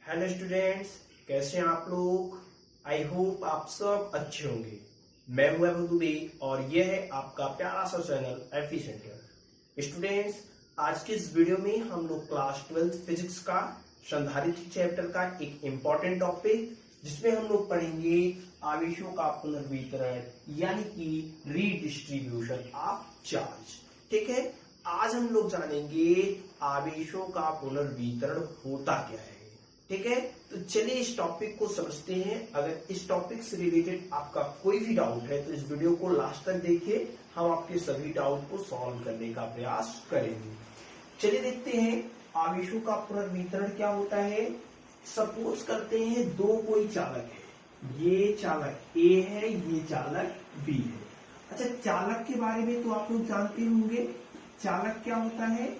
Hello students, कैसे हैं आप लोग। आई होप आप सब अच्छे होंगे। मैं हूं वैभव दुबे और यह है आपका प्यारा सा चैनल एफी सेंटर। स्टूडेंट्स, आज के इस वीडियो में हम लोग क्लास 12 फिजिक्स का संधारित्र चैप्टर का एक इम्पॉर्टेंट टॉपिक जिसमें हम लोग पढ़ेंगे आवेशों का पुनर्वितरण यानी कि रीडिस्ट्रीब्यूशन ऑफ चार्ज। ठीक है, आज हम लोग जानेंगे आवेशों का पुनर्वितरण होता क्या है। ठीक है, तो चलिए इस टॉपिक को समझते हैं। अगर इस टॉपिक से रिलेटेड आपका कोई भी डाउट है तो इस वीडियो को लास्ट तक देखिए, हम आपके सभी डाउट को सॉल्व करने का प्रयास करेंगे। चलिए देखते हैं आवेशों का पुनर्वितरण क्या होता है। सपोज करते हैं दो कोई चालक है, ये चालक ए है, ये चालक बी है। अच्छा, चालक के बारे में तो आप लोग जानते होंगे। चालक क्या होता है?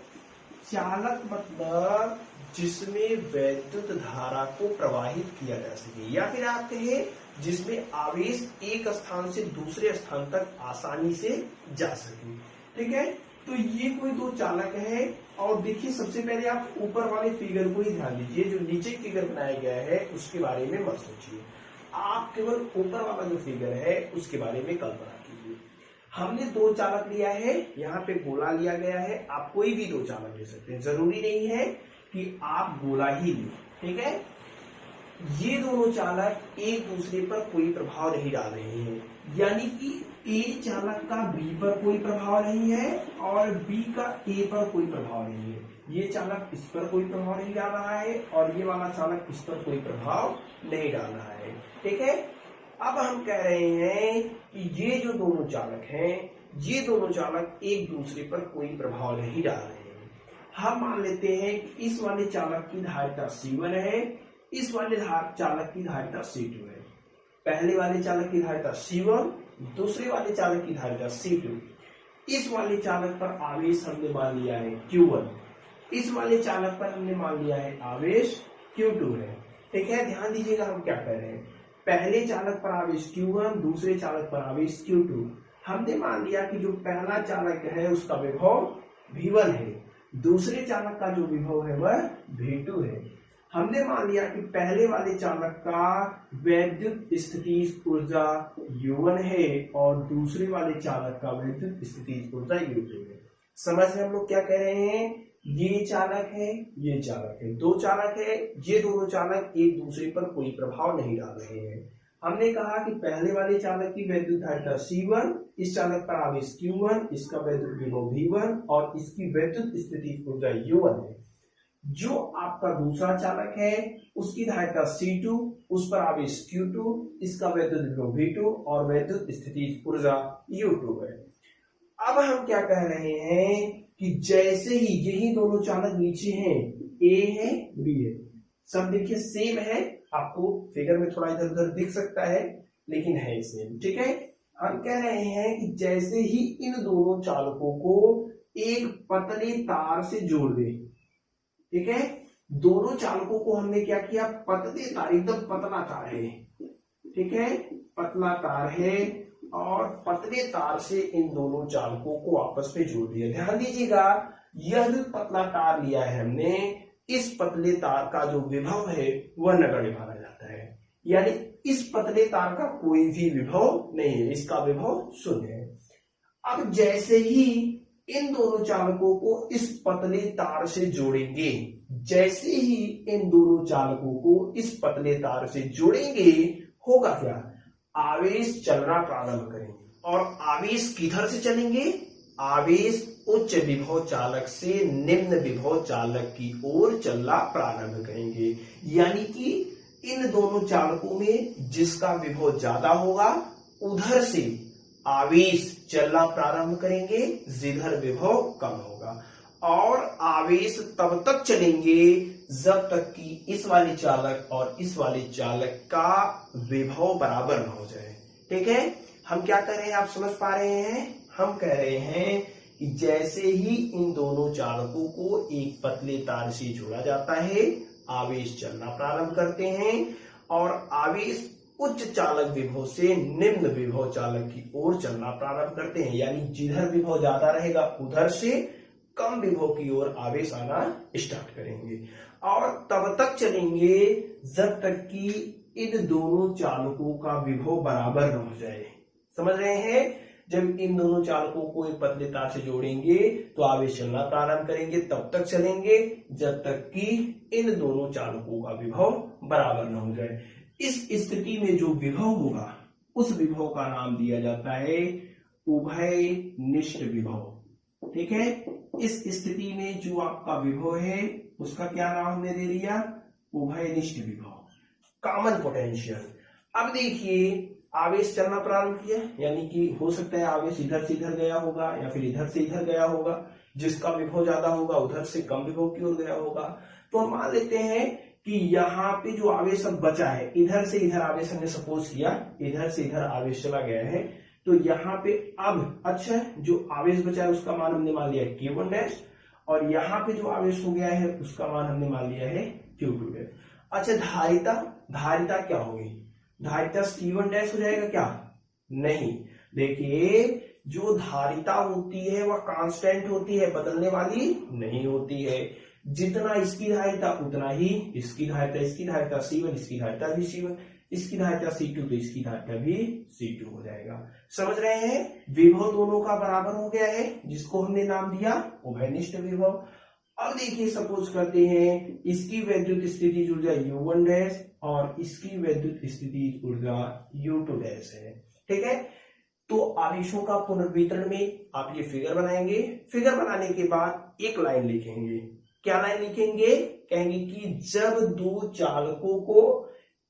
चालक मतलब जिसमें वैद्युत धारा को प्रवाहित किया जा सके, या फिर आप कहें जिसमें आवेश एक स्थान से दूसरे स्थान तक आसानी से जा सके। ठीक है, तो ये कोई दो चालक है। और देखिए, सबसे पहले आप ऊपर वाले फिगर को ही ध्यान दीजिए। जो नीचे फिगर बनाया गया है उसके बारे में मत सोचिए, आप केवल ऊपर वाला जो फिगर है उसके बारे में कल्पना कीजिए। हमने दो चालक लिया है, यहाँ पे गोला लिया गया है। आप कोई भी दो चालक ले सकते हैं, जरूरी नहीं है कि आप गोला ही लें। ठीक है, ये दोनों चालक एक दूसरे पर कोई प्रभाव नहीं डाल रहे हैं, यानी कि ए चालक का बी पर कोई प्रभाव नहीं है और बी का ए पर कोई प्रभाव नहीं है। ये चालक इस पर कोई प्रभाव नहीं डाल रहा है और ये वाला चालक इस पर कोई प्रभाव नहीं डाल रहा है। ठीक है, अब हम कह रहे हैं कि ये जो दोनों चालक हैं, ये दोनों चालक एक दूसरे पर कोई प्रभाव नहीं डाल रहे हैं। हम मान लेते हैं कि इस वाले चालक की धारिता C1 है, इस वाले चालक की धारिता C2 है। पहले वाले चालक की धारिता C1, दूसरे वाले चालक की धारिता C2। इस वाले चालक पर आवेश हमने मान लिया है Q1, इस वाले चालक पर हमने मान लिया है आवेश Q2 है। ठीक है, ध्यान दीजिएगा हम क्या कर रहे हैं। पहले चालक पर आवेश Q1, दूसरे चालक पर आवेश Q2। हमने मान लिया कि जो पहला चालक है उसका विभव V1 है, दूसरे चालक का जो विभव है वह V2 है। हमने मान लिया कि पहले वाले चालक का वैद्युत स्थितिज ऊर्जा U1 है और दूसरे वाले चालक का वैद्युत स्थितिज ऊर्जा U2 है। समझ में हम लोग क्या कह रहे हैं? ये चालक है, ये चालक है, दो चालक है, ये दोनों चालक एक दूसरे पर कोई प्रभाव नहीं डाल रहे हैं। हमने कहा कि पहले वाले चालक की वैद्युत धारिता C1, इस चालक पर आवेश Q1, इसका वैद्युत विभव V1 और इसकी वैद्युत स्थिति ऊर्जा U1 है। जो आपका दूसरा चालक है उसकी धारिता C2, उस पर आवेश Q2, इसका वैद्युत विभव V2 और वैद्युत स्थिति ऊर्जा U2 है। अब हम क्या कह रहे हैं कि जैसे ही यही दोनों चालक नीचे हैं, A है, B है, सब देखिए सेम है। आपको फिगर में थोड़ा इधर उधर दिख सकता है लेकिन है सेम। ठीक है, हम कह रहे हैं कि जैसे ही इन दोनों चालकों को एक पतले तार से जोड़ दे। ठीक है, दोनों चालकों को हमने क्या किया, पतले तार, एकदम पतला तार है। ठीक है, पतला तार है और पतले तार से इन दोनों चालकों को आपस में जोड़ दिया। ध्यान दीजिएगा, यह जो पतला तार लिया है हमने, इस पतले तार का जो विभव है वह नगण्य माना जाता है, यानी इस पतले तार का कोई भी विभव नहीं है, इसका विभव शून्य है। अब जैसे ही इन दोनों चालकों को इस पतले तार से जोड़ेंगे, जैसे ही इन दोनों चालकों को इस पतले तार से जोड़ेंगे, होगा क्या, आवेश चलना प्रारंभ करेंगे। और आवेश किधर से चलेंगे? आवेश उच्च विभव चालक से निम्न विभव चालक की ओर चलना प्रारंभ करेंगे, यानी कि इन दोनों चालकों में जिसका विभव ज्यादा होगा उधर से आवेश चलना प्रारंभ करेंगे, जिधर विभव कम होगा। और आवेश तब तक चलेंगे जब तक कि इस वाले चालक और इस वाले चालक का विभव बराबर न हो जाए। ठीक है, हम क्या कर रहे हैं, आप समझ पा रहे हैं? हम कह रहे हैं कि जैसे ही इन दोनों चालकों को एक पतले तार से जोड़ा जाता है, आवेश चलना प्रारंभ करते हैं और आवेश उच्च चालक विभव से निम्न विभव चालक की ओर चलना प्रारंभ करते हैं, यानी जिधर विभव ज्यादा रहेगा उधर से कम विभव की ओर आवेश आना स्टार्ट करेंगे। और तब तक चलेंगे जब तक कि इन दोनों चालकों का विभव बराबर न हो जाए। समझ रहे हैं? जब इन दोनों चालकों को एक पतले तार से जोड़ेंगे तो आवेश चलना प्रारंभ करेंगे, तब तक चलेंगे जब तक कि इन दोनों चालकों का विभव बराबर न हो जाए। इस स्थिति में जो विभव होगा उस विभव का नाम दिया जाता है उभयनिष्ठ विभव। ठीक है, इस स्थिति में जो आपका विभव है उसका क्या नाम हमने दे दिया? उभयनिष्ठ विभव, कॉमन पोटेंशियल। अब देखिए आवेश चलना प्रारंभ किया, यानी कि हो सकता है आवेश इधर से इधर गया होगा या फिर इधर से इधर गया होगा, जिसका विभव ज्यादा होगा उधर से कम विभव की ओर गया होगा। तो हम मान लेते हैं कि यहाँ पे जो आवेश अब बचा है, इधर से इधर आवेश हमने सपोज किया, इधर से इधर आवेश चला गया है, तो यहाँ पे अब अच्छा जो आवेश बचा है उसका मान हमने मान लिया है Q1 डैश, और यहाँ पे जो आवेश हो गया है उसका मान हमने मान लिया है Q2 डैश। अच्छा धारिता, धारिता क्या होगी? धारिता C1 डैश हो जाएगा क्या? नहीं, देखिए जो धारिता होती है वह कांस्टेंट होती है, बदलने वाली नहीं होती है। जितना इसकी धारिता उतना ही इसकी धारिता, इसकी धारिता C1, इसकी धारिता भी C1, इसकी धारिता C2 तो इसकी धारिता भी C2 हो जाएगा। समझ रहे हैं? विभव दोनों का बराबर हो गया है, जिसको हमने नाम दिया उभयनिष्ठ विभव। अब देखिए सपोज करते हैं इसकी वैद्युत स्थिति ऊर्जा U1 डैश और इसकी वैद्युत स्थिति ऊर्जा U2 डैश है। ठीक है, तो आवेशों का पुनर्वितरण में आप ये फिगर बनाएंगे। फिगर बनाने के बाद एक लाइन लिखेंगे। क्या लाइन लिखेंगे? कहेंगे कि जब दो चालकों को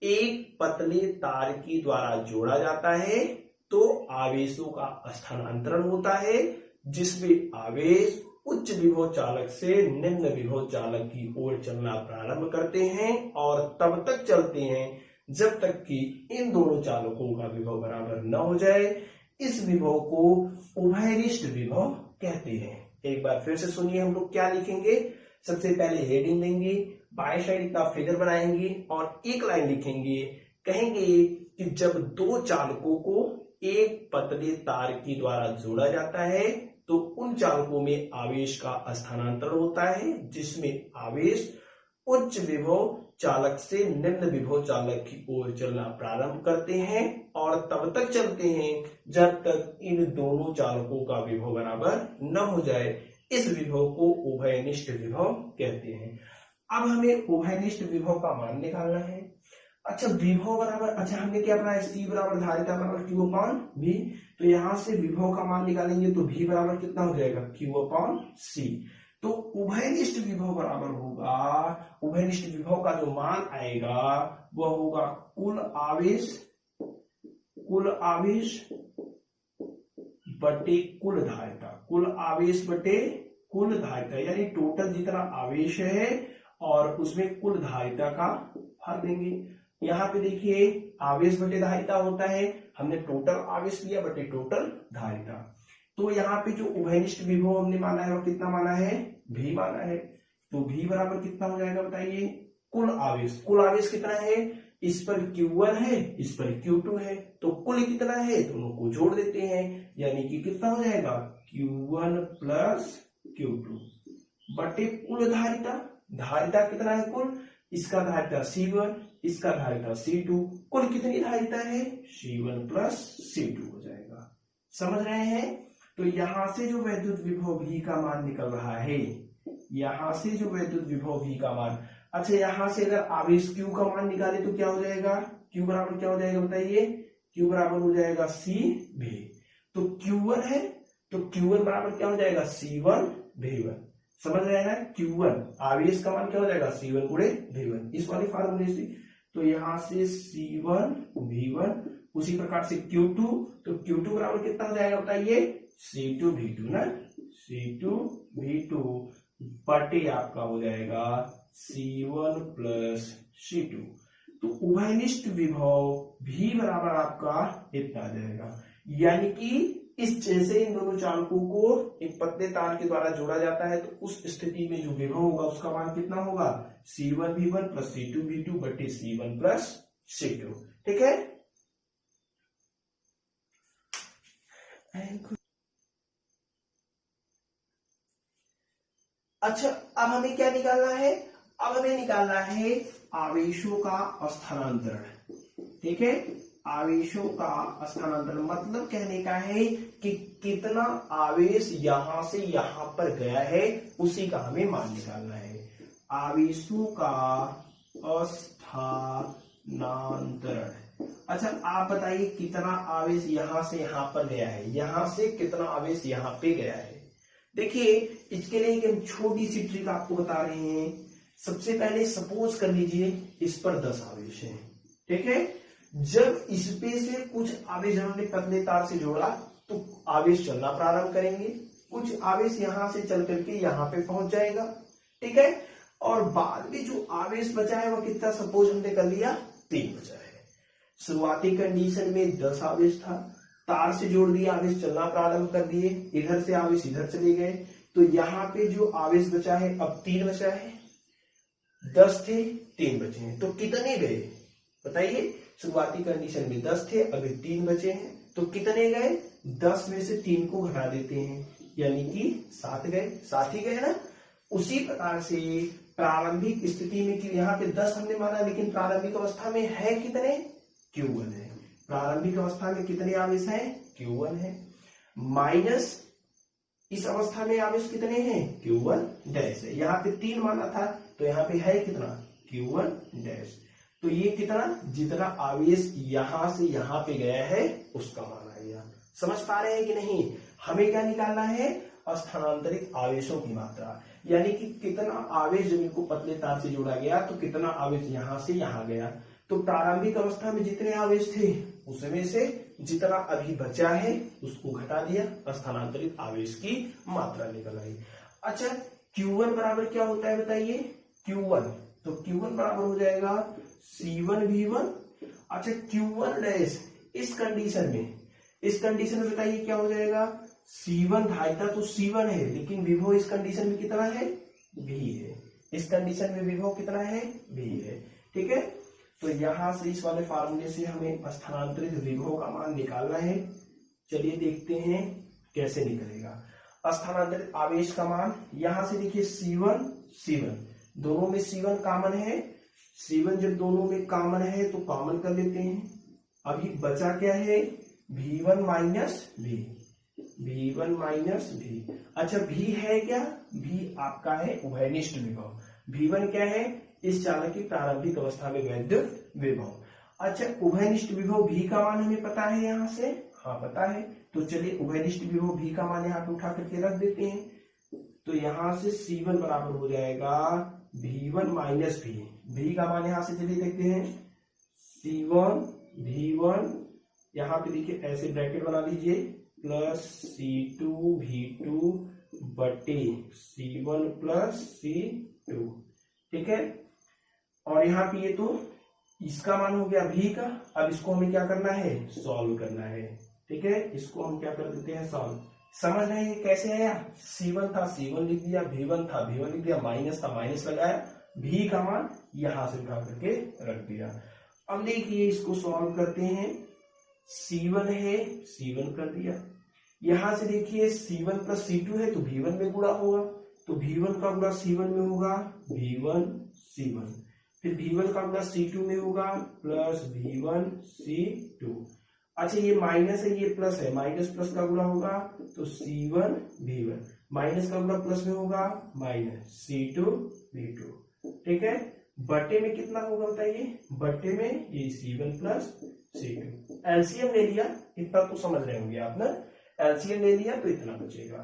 एक पतले तार के द्वारा जोड़ा जाता है तो आवेशों का स्थानांतरण होता है, जिसमें आवेश उच्च विभव चालक से निम्न विभव चालक की ओर चलना प्रारंभ करते हैं और तब तक चलते हैं जब तक कि इन दोनों चालकों का विभव बराबर न हो जाए। इस विभव को उभयनिष्ठ विभव कहते हैं। एक बार फिर से सुनिए, हम लोग क्या लिखेंगे? सबसे पहले हेडिंग देंगे, बाएं साइड का फिगर बनाएंगे और एक लाइन लिखेंगे। कहेंगे कि जब दो चालकों को एक पतले तार के द्वारा जोड़ा जाता है तो उन चालकों में आवेश का स्थानांतरण होता है, जिसमें आवेश उच्च विभव चालक से निम्न विभव चालक की ओर चलना प्रारंभ करते हैं और तब तक चलते हैं जब तक इन दोनों चालकों का विभव बराबर न हो जाए। इस विभव को उभयनिष्ठ विभव कहते हैं। अब हमें उभयनिष्ठ विभव का मान निकालना है। अच्छा विभव बराबर, अच्छा हमने क्या बनाया? C बराबर धारिता बराबर Q अपॉन V। तो यहां से विभव का मान निकालेंगे तो V बराबर कितना हो जाएगा? Q upon C। तो उभयनिष्ठ विभव बराबर होगा, उभयनिष्ठ विभव का जो मान आएगा वह होगा कुल आवेश बटे कुल धारिता, कुल आवेश बटे कुल धारिता, यानी टोटल जितना आवेश है और उसमें कुल धारिता का भाग देंगे। यहाँ पे देखिए आवेश बटे धारिता होता है, हमने टोटल आवेश लिया बटे टोटल धारिता। तो यहाँ पे जो उभयनिष्ठ विभव हमने माना है वो कितना माना है? V माना है। तो V बराबर कितना हो जाएगा बताइए? कुल आवेश कितना है? इस पर Q1 है, इस पर Q2 है, तो कुल कितना है? दोनों को जोड़ देते हैं, यानी कि कितना हो जाएगा? Q1 प्लस Q2 बटे कुल धारिता कितना है कुल? इसका धारिता C1, इसका धारिता C2, कुल कितनी धारिता है? C1 प्लस C2 हो जाएगा। समझ रहे हैं? तो यहां से जो वैद्युत विभव V का मान निकल रहा है, यहां से जो वैद्युत विभव V का मान, अच्छा यहां से अगर आवेश Q का मान निकाले तो क्या हो जाएगा? Q बराबर क्या हो जाएगा बताइए? Q बराबर हो जाएगा CV। तो Q1 है तो Q1 बराबर क्या हो जाएगा? C1 V1। समझ रहे हैं? Q1 आवेश का मान क्या हो जाएगा? C1 गुणे V1, इस वाले फार्मूले से। तो यहां से C1 V1, उसी प्रकार से Q2, तो Q2 बराबर कितना हो जाएगा बताइए? C2 V2 ना, C2 V2 बटे आपका हो जाएगा C1 प्लस C2। तो उभयनिष्ठ विभव V बराबर आपका इतना आ जाएगा, यानी कि इस जैसे इन दोनों चालकों को एक पतले तार के द्वारा जोड़ा जाता है तो उस स्थिति में जो विभव होगा उसका मान कितना होगा? C1 V1 plus C2 V2 बटे C1 प्लस C2। ठीक है, अच्छा अब हमें क्या निकालना है? अब हमें निकालना है आवेशों का स्थानांतरण। ठीक है, आवेशों का स्थानांतरण मतलब कहने का है कि कितना आवेश यहां से यहां पर गया है, उसी का हमें मान निकालना है। आवेशों का स्थानांतरण। अच्छा, आप बताइए कितना आवेश यहां से यहां पर गया है, यहां से कितना आवेश यहां पे गया है। देखिए, इसके लिए एक छोटी सी ट्रिक आपको बता रहे हैं। सबसे पहले सपोज कर लीजिए इस पर 10 आवेश हैं। ठीक है, जब इस पे से कुछ आवेश हमने पतले तार से जोड़ा तो आवेश चलना प्रारंभ करेंगे, कुछ आवेश यहां से चल करके यहां पे पहुंच जाएगा। ठीक है, और बाद में जो आवेश बचा है वो कितना, सपोज हमने कर लिया 3 बचा है। शुरुआती कंडीशन में 10 आवेश था, तार से जोड़ दिया, आवेश चलना प्रारंभ कर दिए, इधर से आवेश इधर चले गए, तो यहाँ पे जो आवेश बचा है अब 3 बचा है। 10 थे, 3 बचे हैं, तो कितने गए बताइए। शुरुआती कंडीशन में 10 थे, अभी 3 बचे हैं, तो कितने गए, 10 में से 3 को घटा देते हैं, यानी कि 7 गए। 7 ही गए ना। उसी प्रकार से प्रारंभिक स्थिति में कि यहाँ पे 10 हमने माना, लेकिन प्रारंभिक अवस्था में है कितने, Q1 है। प्रारंभिक अवस्था में कितने आवेश हैं, Q1 है। माइनस इस अवस्था में आवेश कितने हैं, Q1 डैश है। यहाँ पे 3 माना था, तो यहाँ पे है कितना, Q1 डैश। तो ये कितना, जितना आवेश यहां से यहां पे गया है उसका मान आएगा। समझ पा रहे हैं कि नहीं। हमें क्या निकालना है, स्थानांतरित आवेशों की मात्रा, यानी कि कितना आवेश जब इनको पतले तार से जोड़ा गया तो कितना आवेश यहां से यहां गया। तो प्रारंभिक अवस्था में जितने आवेश थे उसमें से जितना अभी बचा है उसको घटा दिया, स्थानांतरित आवेश की मात्रा निकल आई। अच्छा, Q1 बराबर क्या होता है बताइए, Q1 तो Q1 बराबर हो जाएगा C1V1। अच्छा, Q1 डैश इस कंडीशन में बताइए क्या हो जाएगा, C1 ढाई था तो C1 है, लेकिन विभव इस कंडीशन में कितना है, V है। इस कंडीशन में विभव कितना है, V है। ठीक है, तो यहां से इस वाले फार्मूले से हमें स्थानांतरित विभव का मान निकालना है। चलिए देखते हैं कैसे निकलेगा। स्थानांतरित आवेश का मान, यहां से देखिए C1 दोनों में C1 कॉमन है। C1 जब दोनों में कॉमन है तो कॉमन कर लेते हैं। अभी बचा क्या है, V1 माइनस V। अच्छा, V है क्या, V आपका है उभयनिष्ठ विभव। V1 क्या है, इस चालक की प्रारंभिक अवस्था में वैद्युत विभव। अच्छा, उभयनिष्ठ विभव V का मान हमें पता है यहाँ से, हाँ पता है। तो चलिए उभयनिष्ठ विभव V का मान यहाँ पे उठा करके रख देते हैं। तो यहाँ से C1 बराबर हो जाएगा V1 माइनस V का मान यहाँ से चलिए देखते हैं, C1 V1, यहाँ पे देखिए ऐसे ब्रैकेट बना लीजिए, प्लस C2 V2 बटे C1 प्लस C2। ठीक है, और यहाँ पे ये तो इसका मान हो गया V का। अब इसको हमें क्या करना है, सॉल्व करना है। ठीक है, इसको हम क्या कर देते हैं, सॉल्व। समझ रहे हैं कैसे आया, C1 था C1 लिख दिया, V1 था V1 लिख दिया, माइनस था माइनस लगाया, V का मान यहां से उठा करके रख दिया। अब देखिए इसको सॉल्व करते हैं। C1 है, C1 कर दिया। यहां से देखिए C1 प्लस C2 है तो V1 में गुणा होगा, तो V1 का गुणा C1 में होगा V1 C1, फिर V1 का गुणा C2 में होगा प्लस V1 C2। अच्छा, ये माइनस है ये प्लस है, माइनस प्लस का गुणा होगा तो C1 V1, माइनस का गुणा प्लस में होगा माइनस C2 V2। ठीक है, बटे में कितना होगा बताइए, बटे में ये C1 प्लस C2। एलसीएम ले लिया, इतना तो समझ रहे होंगे आप ना, एलसीएम ले लिया तो इतना बचेगा।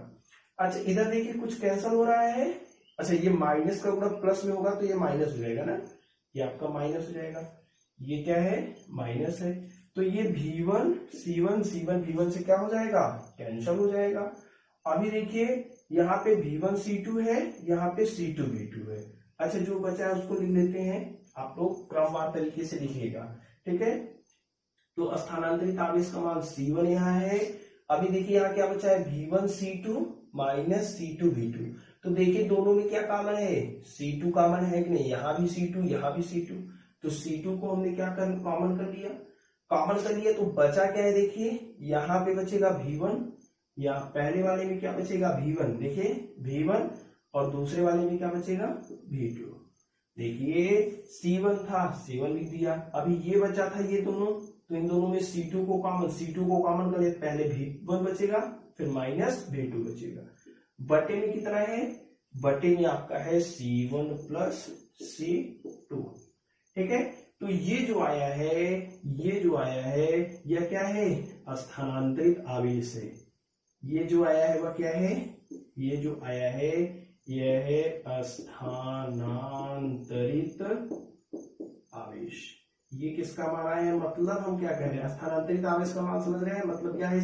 अच्छा, इधर देखिए कुछ कैंसिल हो रहा है। अच्छा, ये माइनस का गुणा प्लस में होगा तो ये माइनस हो जाएगा ना, ये आपका माइनस हो जाएगा। ये क्या है, माइनस है, तो ये V1 C1 V1 से क्या हो जाएगा, कैंसिल हो जाएगा। अभी देखिए यहाँ पे V1 C2 है, यहाँ पे C2 V2 है। अच्छा, जो बचा है उसको लिख लेते हैं, आप लोग क्रमवार तरीके से लिखिएगा। ठीक है, तो स्थानांतरित आवेश का मान C1 यहाँ है। अभी देखिए यहाँ क्या बचा है, V1 C2 minus C2 V2। तो देखिए दोनों में क्या कॉमन है, C2 कॉमन है कि नहीं, यहाँ भी C2 यहाँ भी C2, तो C2 को हमने क्या कर कॉमन कर लिया, तो बचा क्या है, देखिए यहाँ पे बचेगा V1, या पहले वाले में क्या बचेगा V1, देखिए V1, और दूसरे वाले में क्या बचेगा V2। देखिए C1 था, C1 लिख दिया। अभी ये बचा था ये दोनों, तो इन दोनों में C2 को कॉमन कर लेते, पहले V1 बचेगा फिर माइनस V2 बचेगा। बटे में कितना है, बटे में आपका है C1 प्लस C2, ठीक है। तो ये जो आया है यह क्या है, स्थानांतरित आवेश है। ये जो आया है वह क्या है, ये जो आया है यह है स्थानांतरित आवेश। ये किसका मान आया है, मतलब हम क्या कह रहे हैं, स्थानांतरित आवेश का मान समझ रहे हैं। मतलब क्या है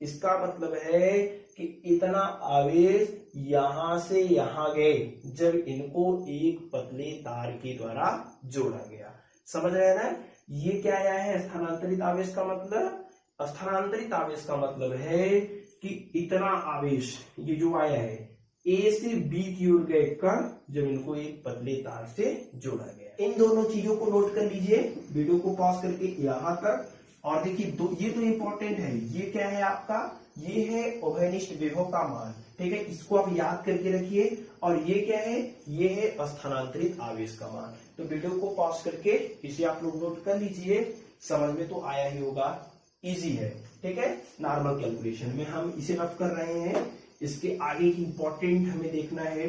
इसका मतलब है कि इतना आवेश यहां से यहां गए जब इनको एक पतले तार के द्वारा जोड़ा गया। समझ रहे हैं ना, ये क्या आया है स्थानांतरित आवेश का मतलब। स्थानांतरित आवेश का मतलब है कि इतना आवेश ये जो आया है ए से बी की ओर गए कब, जब इनको एक पतले तार से जोड़ा गया। इन दोनों चीजों को नोट कर लीजिए, वीडियो को पॉज करके यहां तक। और देखिए ये तो इंपॉर्टेंट है, ये क्या है आपका, ये है ओहेनिस्ट विभव का मान, ठीक है, इसको आप याद करके रखिए। और ये क्या है, ये है स्थानांतरित आवेश का मान। तो वीडियो को पॉज करके इसे आप लोग नोट कर लीजिए, समझ में तो आया ही होगा, इजी है, ठीक है। नॉर्मल कैलकुलेशन में हम इसे रफ कर रहे हैं। इसके आगे इंपॉर्टेंट हमें देखना है,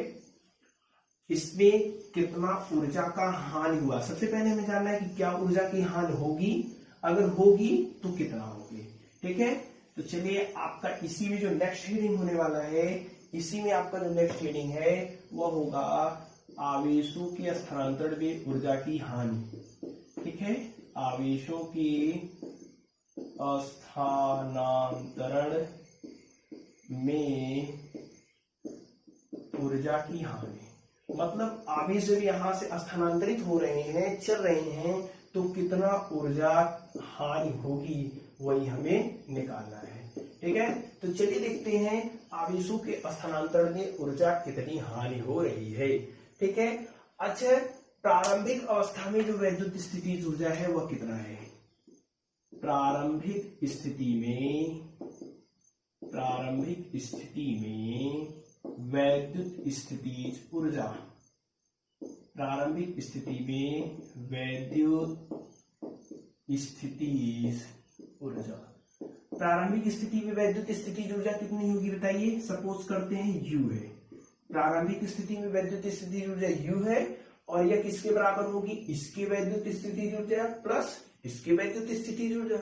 इसमें कितना ऊर्जा का हानि हुआ। सबसे पहले हमें जानना है कि क्या ऊर्जा की हानि होगी, अगर होगी तो कितना होगी, ठीक है। तो चलिए आपका इसी में जो नेक्स्ट हेडिंग होने वाला है, इसी में आपका जो नेक्स्ट हेडिंग है वह होगा आवेशों के स्थानांतरण में ऊर्जा की हानि, ठीक है। आवेशों की स्थानांतरण में ऊर्जा की हानि, मतलब आवेश जब यहां से स्थानांतरित हो रहे हैं, चल रहे हैं, तो कितना ऊर्जा हानि होगी वही हमें निकालना है, ठीक है। तो चलिए देखते हैं आवेशों के स्थानांतरण में ऊर्जा कितनी हानि हो रही है, ठीक है। अच्छा, प्रारंभिक अवस्था में जो वैद्युत स्थितिज ऊर्जा है वह कितना है। प्रारंभिक स्थिति में वैद्युत स्थितिज ऊर्जा, प्रारंभिक स्थिति में वैद्युत स्थितिज ऊर्जा, प्रारंभिक स्थिति में वैद्युत स्थितिज ऊर्जा कितनी होगी बताइए। सपोज करते हैं U है, प्रारंभिक स्थिति में वैद्युत स्थितिज ऊर्जा U है, और यह किसके बराबर होगी, इसकी वैद्युत स्थितिज ऊर्जा प्लस इसकी वैद्युत स्थितिज ऊर्जा।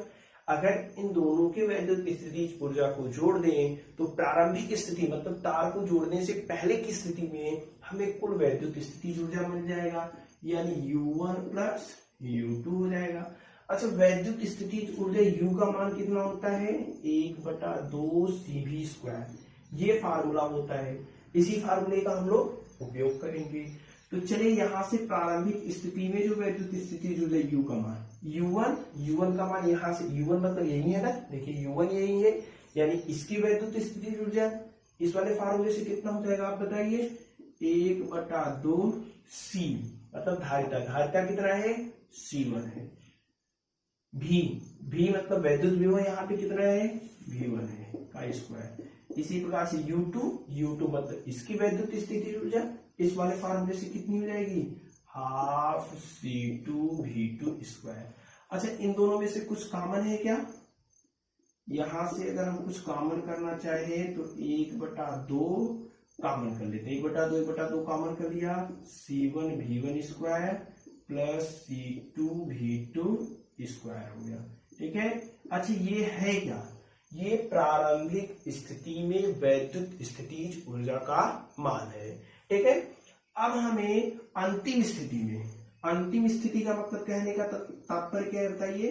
अगर इन दोनों के वैद्युत स्थितिज ऊर्जा को जोड़ दें तो प्रारंभिक स्थिति मतलब तार को जोड़ने से पहले की स्थिति में हमें कुल वैद्युत स्थितिज ऊर्जा मिल जाएगा, यानी U1 प्लस U2 हो जाएगा। अच्छा, वैद्युत स्थितिज ऊर्जा U का मान कितना होता है, 1/2 CV², ये फार्मूला होता है। इसी फार्मूले का हम लोग उपयोग करेंगे। तो चलिए यहां से प्रारंभिक स्थिति में जो वैद्युत स्थितिज ऊर्जा U का मान, U1 का मान यहां से, U1 मतलब यही है ना, देखिए U1 यही है, यानी इसकी वैद्युत स्थितिज ऊर्जा इस वाले फार्मूले से कितना हो जाएगा आप बताइए, 1/2 C, मतलब धारिता कितना है, C1 है। V मतलब वैद्युत विभव यहाँ पे कितना है, V1 है का स्क्वायर। इसी प्रकार से U2 मतलब इसकी वैद्युत स्थितिज ऊर्जा इस वाले फार्मूले से कितनी हो जाएगी, हाफ C2V2²। अच्छा, इन दोनों में से कुछ कॉमन है क्या, यहां से अगर हम कुछ कॉमन करना चाहे तो 1/2 कॉमन कर लेते हैं, 1/2 कॉमन कर लिया, C1V1² प्लस C2V2² हो गया, ठीक है। अच्छा, ये है क्या, ये प्रारंभिक स्थिति में वैद्युत स्थितिज ऊर्जा का मान है, ठीक है। अब हमें अंतिम स्थिति का मतलब कहने का तात्पर्य क्या है बताइए।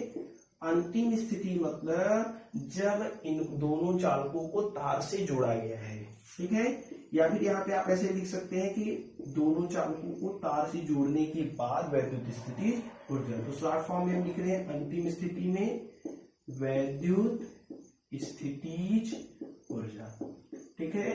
अंतिम स्थिति मतलब जब इन दोनों चालकों को तार से जोड़ा गया है, ठीक है। या फिर यहाँ पे आप ऐसे लिख सकते हैं कि दोनों चालकों को तार से जोड़ने के बाद वैद्युत स्थितिज ऊर्जा। तो शॉर्ट फॉर्म में हम लिख रहे हैं अंतिम स्थिति में वैद्युत स्थितिज ऊर्जा, ठीक है।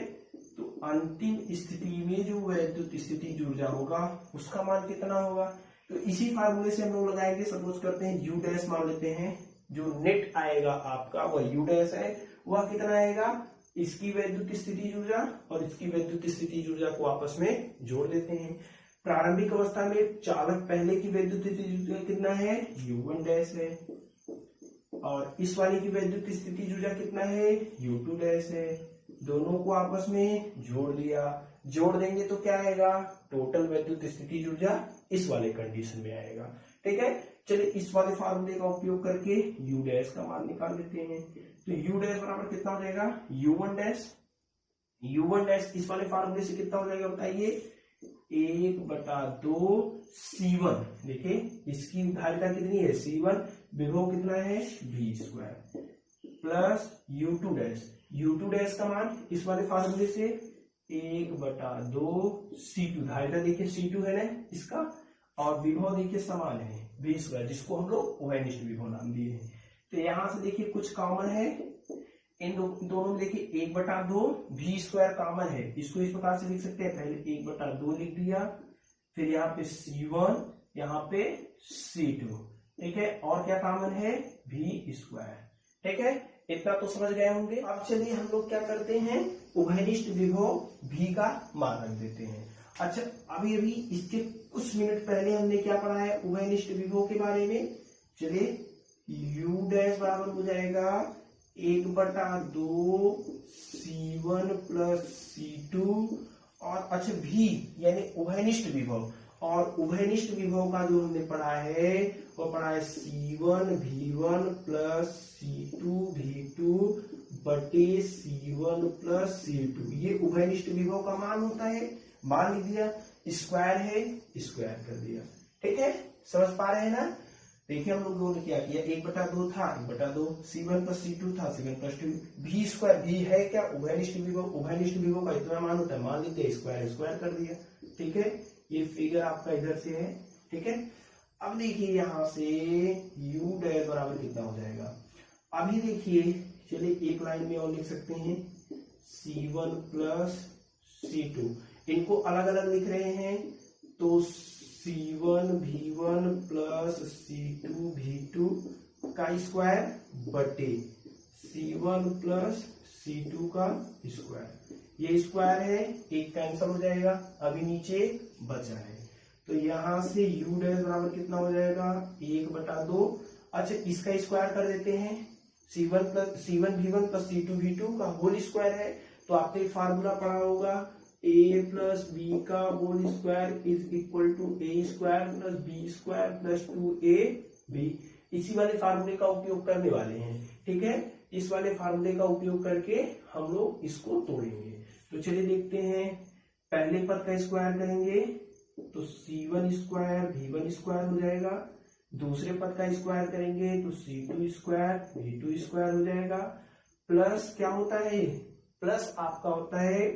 तो अंतिम स्थिति में जो वैद्युत स्थितिज ऊर्जा होगा उसका मान कितना होगा, तो इसी फार्मूले से हम लोग लगाएंगे। सपोज करते हैं U' मान लेते हैं, जो नेट आएगा आपका वह U' है, वह कितना आएगा, इसकी वैद्युत स्थितिज ऊर्जा और इसकी वैद्युत स्थितिज ऊर्जा को आपस में जोड़ देते हैं। प्रारंभिक अवस्था में चालक पहले की वैद्युत स्थिति कितना है, U1 डैश है, और इस वाले की वैद्युत स्थिति ऊर्जा कितना है, U2 डैश है। दोनों को आपस में जोड़ दिया, जोड़ देंगे तो क्या आएगा, टोटल वैद्युत स्थिति ऊर्जा इस वाले कंडीशन में आएगा। ठीक है, चलिए इस वाले फार्मूले का उपयोग करके U डैश का मान निकाल लेते हैं। तो U डैश बराबर कितना हो जाएगा, U1 डैश। U1 डैश इस वाले फार्मूले से कितना हो जाएगा बताइए, 1/2 C1। देखिए इसकी धारिता कितनी है, C1, विभव कितना है, V² plus U2 dash. U2 dash का मान इस वाले फार्मूले से 1/2 C2, धारिता देखिए C2 है ना इसका, और विभव देखिए समान है V², जिसको हम लोग उभयनिष्ठ विभव नाम दिए हैं। तो यहां से देखिए कुछ कॉमन है, इन दोनों में देखिए 1/2 V² कॉमन है, इसको इस प्रकार से लिख सकते हैं, पहले 1/2 लिख दिया, फिर यहाँ पे C1, यहाँ पे C2। ठीक है, और क्या कॉमन है, V²। ठीक है, इतना तो समझ गए होंगे। अब चलिए हम लोग क्या करते हैं, उभयनिष्ठ विभव V का मान रख देते हैं। अच्छा, अभी इसके कुछ मिनट पहले हमने क्या पढ़ा है उभयनिष्ठ विभव के बारे में। चलिए U डैश बराबर हो जाएगा 1/2 C1 प्लस C2, और अच्छा V यानी उभयनिष्ठ विभव, और उभयनिष्ठ विभव का जो हमने पढ़ा है वो पढ़ा है C1 V1 plus C2 V2 बटे C1 प्लस C2। ये उभयनिष्ठ विभव का मान होता है, मान लिख दिया, स्क्वायर है, स्क्वायर कर दिया। ठीक है, समझ पा रहे हैं ना। देखिए हम लोगों ने क्या किया, 1/2 था, 1/2 C1 प्लस C2 था, C1 प्लस V², V है क्या, उभयनिष्ठ विभव, उभयनिष्ठ विभव का इतना मान होता है, मान लेते हैं, स्क्वायर स्क्वायर कर दिया। ठीक है, ये फिगर आपका इधर से है। ठीक है, अब देखिए यहां से U डैश बराबर कितना हो जाएगा, अभी देखिए, चलिए एक लाइन में और लिख सकते हैं, C1 प्लस C2, इनको अलग अलग लिख रहे हैं, तो C1 V1 plus C2 V2 का स्क्वायर बटे C1 प्लस C2 का स्क्वायर, ये स्क्वायर है, एक कैंसिल हो जाएगा, अभी नीचे बचा है, तो यहां से U डैश बराबर कितना हो जाएगा, 1/2। अच्छा, इसका स्क्वायर कर देते हैं, C1 V1 plus C2 V2 का होल स्क्वायर है, तो आपने फार्मूला पढ़ा होगा, A प्लस B का whole square is equal to A² plus B² plus 2AB। इसी वाले फार्मूले का उपयोग करने वाले हैं। ठीक है, इस वाले फार्मूले का उपयोग करके हम लोग इसको तोड़ेंगे। तो चलिए देखते हैं, पहले पद का स्क्वायर करेंगे तो C1² V1² हो जाएगा, दूसरे पद का स्क्वायर करेंगे तो C2² V2² हो जाएगा, प्लस क्या होता है, प्लस आपका होता है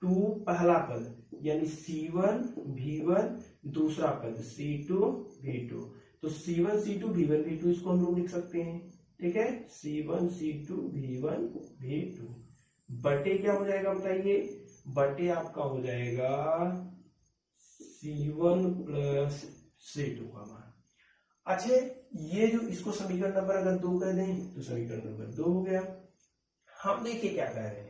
2 पहला पद यानी C1 V1, दूसरा पद C2 V2, तो C1 C2 V1 V2 इसको हम लोग लिख सकते हैं। ठीक है, C1 C2 V1 V2 बटे क्या हो जाएगा बताइए, बटे आपका हो जाएगा C1 प्लस C2 का मान। अच्छा, ये जो इसको समीकरण नंबर अगर 2 कर दें तो समीकरण नंबर 2 हो गया। हम देखिए क्या कह रहे हैं,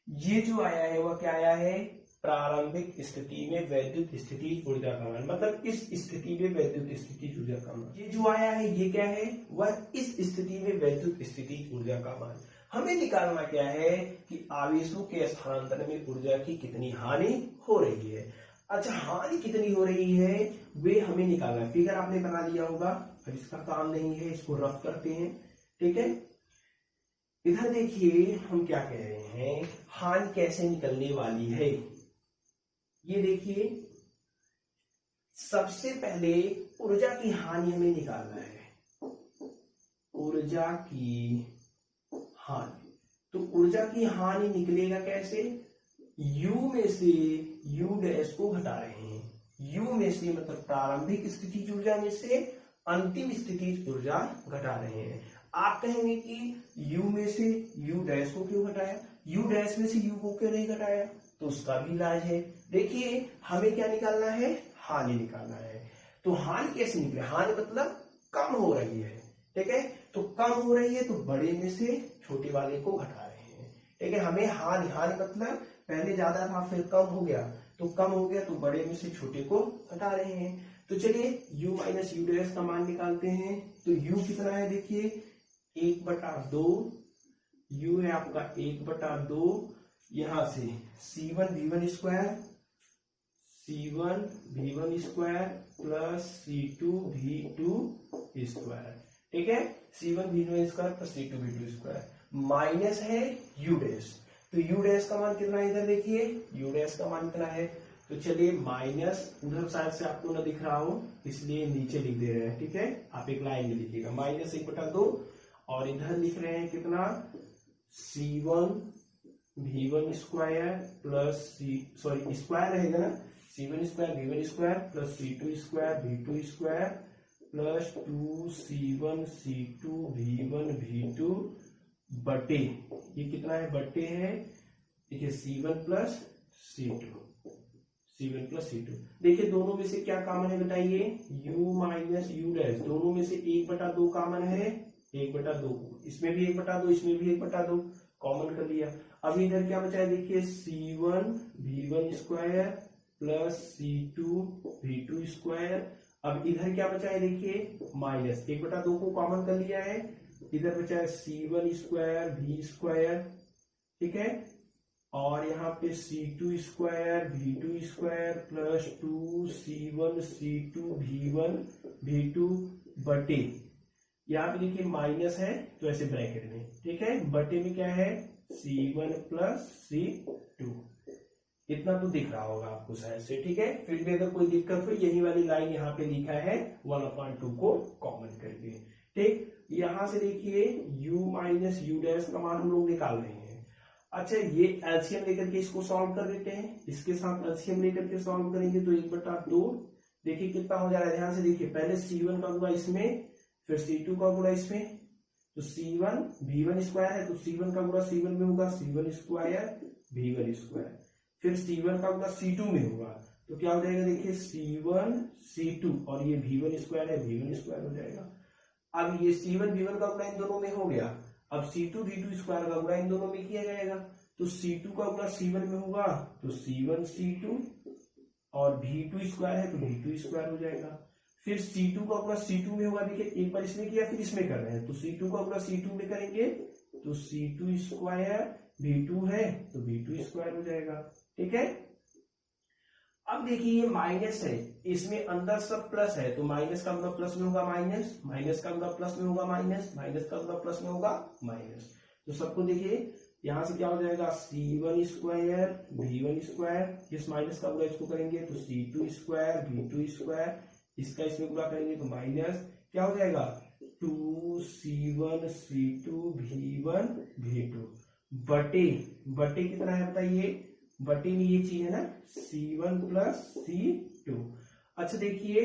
ये जो आया है वह क्या आया है, प्रारंभिक स्थिति में वैद्युत स्थिति ऊर्जा का मान, मतलब इस स्थिति में वैद्युत स्थिति ऊर्जा का मान। ये जो आया है ये क्या है, वह इस स्थिति में वैद्युत स्थिति ऊर्जा का मान। हमें निकालना क्या है कि आवेशों के स्थानांतरण में ऊर्जा की कितनी हानि हो रही है। अच्छा, हानि कितनी हो रही है वे हमें निकालना है। फिगर आपने बना लिया होगा, अब इसका काम नहीं है, इसको रफ करते हैं। ठीक है, इधर देखिए हम क्या कह रहे हैं, हानि कैसे निकलने वाली है। ये देखिए, सबसे पहले ऊर्जा की हानि हमें निकालना है, ऊर्जा की हानि। तो ऊर्जा की हानि निकलेगा कैसे, U में से U डैश को घटा रहे हैं, U में से मतलब प्रारंभिक स्थिति ऊर्जा में से अंतिम स्थिति ऊर्जा घटा रहे हैं। आप कहेंगे कि U में से U डैश को क्यों घटाया, U डैश में से U को क्यों नहीं घटाया, तो उसका भी इलाज है। देखिए हमें क्या निकालना है, हानि निकालना है। तो हानि कैसे निकले, हानि मतलब कम हो रही है। ठीक है, तो कम हो रही है तो बड़े में से छोटे वाले को घटा रहे हैं। ठीक है, हमें हानि मतलब पहले ज्यादा था फिर कम हो गया, तो कम हो गया तो बड़े में से छोटे को हटा रहे हैं। तो चलिए u माइनस यू डैश का मान निकालते हैं। तो u कितना है देखिए 1/2, u है आपका 1/2, यहां से c1 v1 square plus c2 v2 square, ठीक है, c1 v1 square plus c2 v2 square, minus है u डैश। तो u डैश का मान कितना है इधर देखिए, u डैश का मान कितना है, तो चलिए माइनस, उधर साइड से आपको ना दिख रहा हो इसलिए नीचे लिख दे रहे हैं, ठीक है, आप एक लाइन में लिखिएगा माइनस 1/2, और इधर लिख रहे हैं कितना c1 v1 square plus square रहेगा ना, c1 square v1 square plus c2 square v2 square plus 2c1 c2 v1 v2 बटे, ये कितना है बटे है, देखिए c1 प्लस c2, देखिए दोनों में से क्या कॉमन है बताइए, u माइनस यू डैश, दोनों में से 1/2 कॉमन है, 1/2, इसमें भी 1/2, इसमें भी 1/2 कॉमन कर लिया। अब इधर क्या बचा है देखिए c1 v1 square plus c2 v2 square. अब इधर क्या बचा है देखिए माइनस 1/2 को कॉमन कर लिया है, इधर बचा है c1 स्क्वायर v स्क्वायर, ठीक है, और यहाँ पे c2 square v2 square plus 2c1 c2 v1 v2 बटे, यहाँ पे देखिए माइनस है तो ऐसे ब्रैकेट में, ठीक है, बटे में क्या है c1 प्लस c2, इतना तो दिख रहा होगा आपको शायद से, ठीक है। फिर भी अगर कोई दिक्कत हो यही वाली लाइन यहाँ पे लिखा है 1/2 को कॉमन करके, ठीक। यहाँ से देखिए u माइनस यू डैश का मान हम लोग निकाल रहे हैं। अच्छा ये एलसीएम लेकर के इसको सॉल्व कर देते हैं, इसके साथ एलसीएम लेकर के सॉल्व करेंगे तो 1/2 देखिए कितना हो जा रहा है, ध्यान से देखिए, पहले c1 का गुणा इसमें फिर c2 का गुणा इसमें, तो c1 v1 स्क्वायर है तो c1 का गुणा c1 में होगा c1 स्क्वायर v1 स्क्वायर, फिर c1 का गुणा c2 में होगा तो क्या हो जाएगा देखिए c1 c2, और ये v1 स्क्वायर है v1 स्क्वायर हो जाएगा। अब ये c1 v1 का गुणा इन दोनों में हो गया, अब c2 v2 स्क्वायर का गुणा इन दोनों में किया जाएगा, तो c2 का गुणा c1 में होगा तो c1 c2, और v2 स्क्वायर है तो v2 स्क्वायर हो जाएगा, फिर c2 का गुणा c2 में होगा, देखिए एक बार इसमें किया फिर इसमें कर रहे हैं, तो c2 का गुणा c2 में करेंगे तो c2 स्क्वायर v2 है तो v2 स्क्वायर हो जाएगा, ठीक है। अब देखिए ये माइनस है, इसमें अंदर सब प्लस है तो माइनस का गुणा प्लस में होगा माइनस, माइनस का गुणा प्लस में होगा माइनस, माइनस का गुणा प्लस में होगा माइनस, तो सबको देखिए यहां से क्या हो जाएगा c1 स्क्वायर v1 स्क्वायर, इस माइनस का गुणा इसको करेंगे तो c2 स्क्वायर v2 स्क्वायर, इसका इसमें गुणा करेंगे तो माइनस क्या हो जाएगा 2c1 c2 v1 v2 बटे कितना है बताइए, बटे में ये चीज है ना c1 प्लस c2। अच्छा देखिए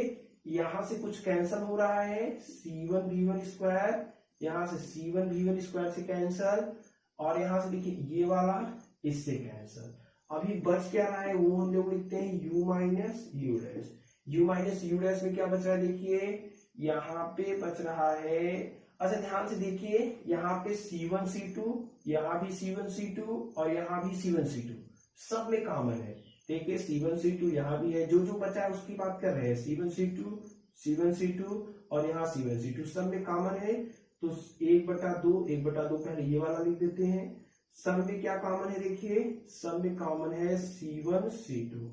यहां से कुछ कैंसल हो रहा है, c1 v1 स्क्वायर, यहां से c1 v1 स्क्वायर से कैंसल, और यहां से देखिए ये वाला इससे कैंसल, अभी बच क्या रहा है वो हम लोग लिखते हैं u minus U dash. u minus U dash में क्या बच रहा है देखिए, यहाँ पे बच रहा है, अच्छा ध्यान से देखिए यहाँ पे c1 c2, यहाँ भी c1 c2 और यहाँ भी c1 c2, सब में कॉमन है, देखिए c1 c2 यहाँ भी है, जो जो बचा है उसकी बात कर रहे हैं, c1 c2 और यहाँ c1 c2 सब में कॉमन है, तो 1/2 पहले ये वाला लिख देते हैं। सब में क्या कॉमन है देखिए, सब में कॉमन है c1 c2,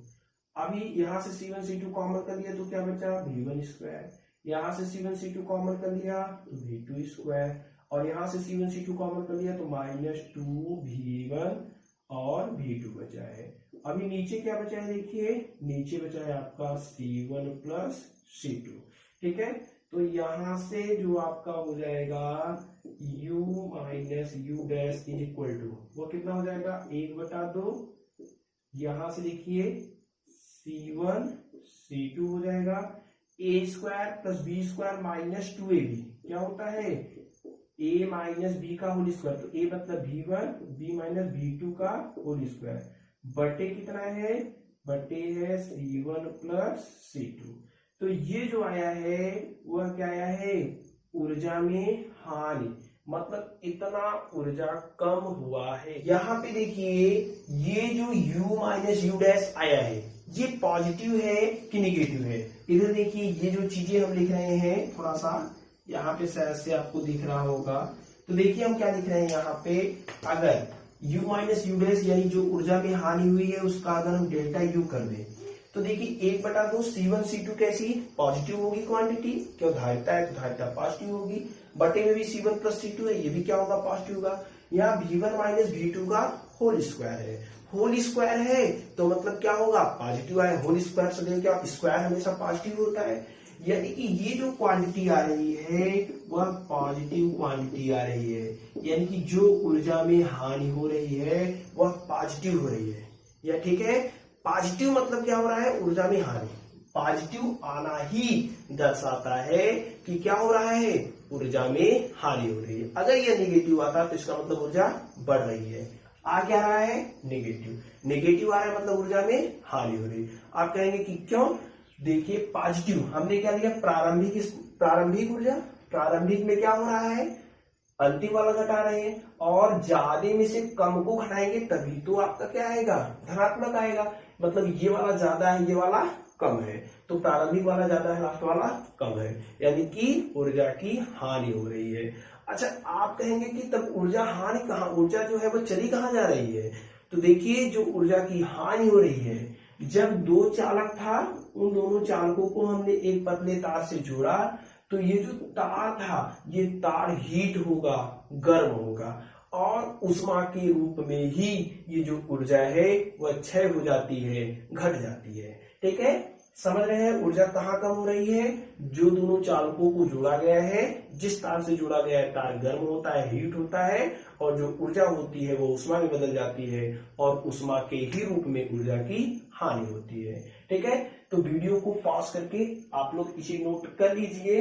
अभी यहाँ से c1 c2 कॉमन कर लिया तो क्या बचा v1 स्क्वायर, यहाँ से c1 c2 कॉमन कर लिया तो v2 स्क्वायर, और यहाँ से c1 c2 कॉमन कर लिया तो -2v1 और v2 बचा है। अभी नीचे क्या बचा है देखिए, नीचे बचा है आपका c1 प्लस c2, ठीक है। तो यहां से जो आपका हो जाएगा u minus U dash is equal to, वो कितना हो जाएगा 1/2, यहां से देखिए c1 c2 हो जाएगा, a square plus b square minus 2ab क्या होता है a माइनस b का होल स्क्वायर, तो a मतलब v1, b माइनस v2 का होल स्क्वायर, बटे कितना है, बटे है c1 प्लस c2। तो ये जो आया है वह क्या आया है, ऊर्जा में हानि, मतलब इतना ऊर्जा कम हुआ है। यहाँ पे देखिए ये जो u माइनस यू डैश आया है ये पॉजिटिव है कि निगेटिव है। इधर देखिए ये जो चीजें हम लिख रहे हैं थोड़ा सा यहाँ पे शायद से आपको दिख रहा होगा। तो देखिए हम क्या लिख रहे हैं यहाँ पे, अगर u माइनस यू डैश यानी जो ऊर्जा में हानि हुई है उसका अगर हम डेल्टा यू कर दें तो देखिए 1/2 C1 C2 कैसी पॉजिटिव होगी क्वांटिटी, क्यों धारिता है तो धारिता पॉजिटिव होगी, बटे में भी C1 प्लस C2 है ये भी क्या होगा पॉजिटिव होगा। यहाँ V1 माइनस V2 का होल स्क्वायर है, होल स्क्वायर है तो मतलब क्या होगा पॉजिटिव आए, होल स्क्वायर से देखो क्या स्क्वायर हमेशा पॉजिटिव होता है, यानी कि ये जो क्वांटिटी आ रही है वह पॉजिटिव क्वांटिटी आ रही है, यानी कि जो ऊर्जा में हानि हो रही है वह पॉजिटिव हो रही है। या ठीक है, पॉजिटिव मतलब क्या हो रहा है ऊर्जा में हानि, पॉजिटिव आना ही दर्शाता है कि क्या हो रहा है ऊर्जा में हानि हो रही है। अगर यह निगेटिव आता तो इसका मतलब ऊर्जा बढ़ रही है। आ क्या रहा है नेगेटिव, नेगेटिव आ रहा है मतलब ऊर्जा में हानि हो रही है। आप कहेंगे कि क्यों, देखिए पॉजिटिव हमने क्या लिया प्रारंभिक ऊर्जा, प्रारंभिक में क्या हो रहा है अंतिम वाला घटा रहे हैं और ज्यादा में से कम को घटाएंगे तभी तो आपका क्या आएगा धनात्मक आएगा, मतलब ये वाला ज्यादा है ये वाला कम है तो प्रारंभिक वाला ज्यादा है लास्ट वाला कम है, यानी कि ऊर्जा की हानि हो रही है। अच्छा आप कहेंगे कि तब ऊर्जा हानि कहाँ, ऊर्जा जो है वो चली कहाँ जा रही है, तो देखिए जो ऊर्जा की हानि हो रही है जब दो चालक था उन दोनों चालकों को हमने एक पतले तार से जोड़ा तो ये जो तार था ये तार हीट होगा गर्म होगा और उष्मा के रूप में ही ये जो ऊर्जा है वह क्षय हो जाती है घट जाती है। ठीक है, समझ रहे हैं ऊर्जा कहाँ कम हो रही है, जो दोनों चालकों को जोड़ा गया है जिस तार से जोड़ा गया है तार गर्म होता है हीट होता है और जो ऊर्जा होती है वो उष्मा में बदल जाती है और उष्मा के ही रूप में ऊर्जा की हानि होती है। ठीक है, तो वीडियो को पॉज करके आप लोग इसे नोट कर लीजिए।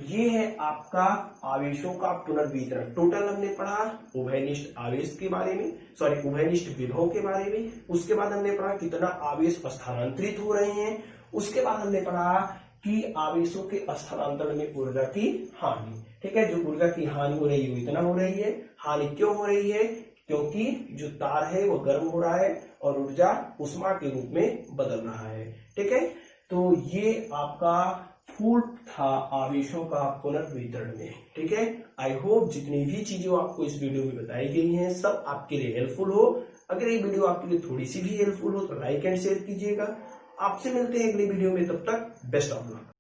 ये है आपका आवेशों का पुनर्वितरण। टोटल हमने पढ़ा उभयनिष्ठ आवेश के बारे में, सॉरी उभयनिष्ठ विभव के बारे में, उसके बाद हमने पढ़ा कितना आवेश स्थानांतरित हो रहे हैं, उसके बाद हमने पढ़ा कि आवेशों के स्थानांतरण में ऊर्जा की हानि। ठीक है, जो ऊर्जा की हानि हो रही है वो इतना हो रही है, हानि क्यों हो रही है, क्योंकि जो तार है वो गर्म हो रहा है और ऊर्जा उष्मा के रूप में बदल रहा है। ठीक है, तो ये आपका फूल था आवेशों का पुनर्वितरण में। ठीक है, आई होप जितनी भी चीजें आपको इस वीडियो में बताई गई हैं सब आपके लिए हेल्पफुल हो। अगर ये वीडियो आपके लिए थोड़ी सी भी हेल्पफुल हो तो लाइक एंड शेयर कीजिएगा। आपसे मिलते हैं अगले वीडियो में, तब तक बेस्ट ऑफ लक।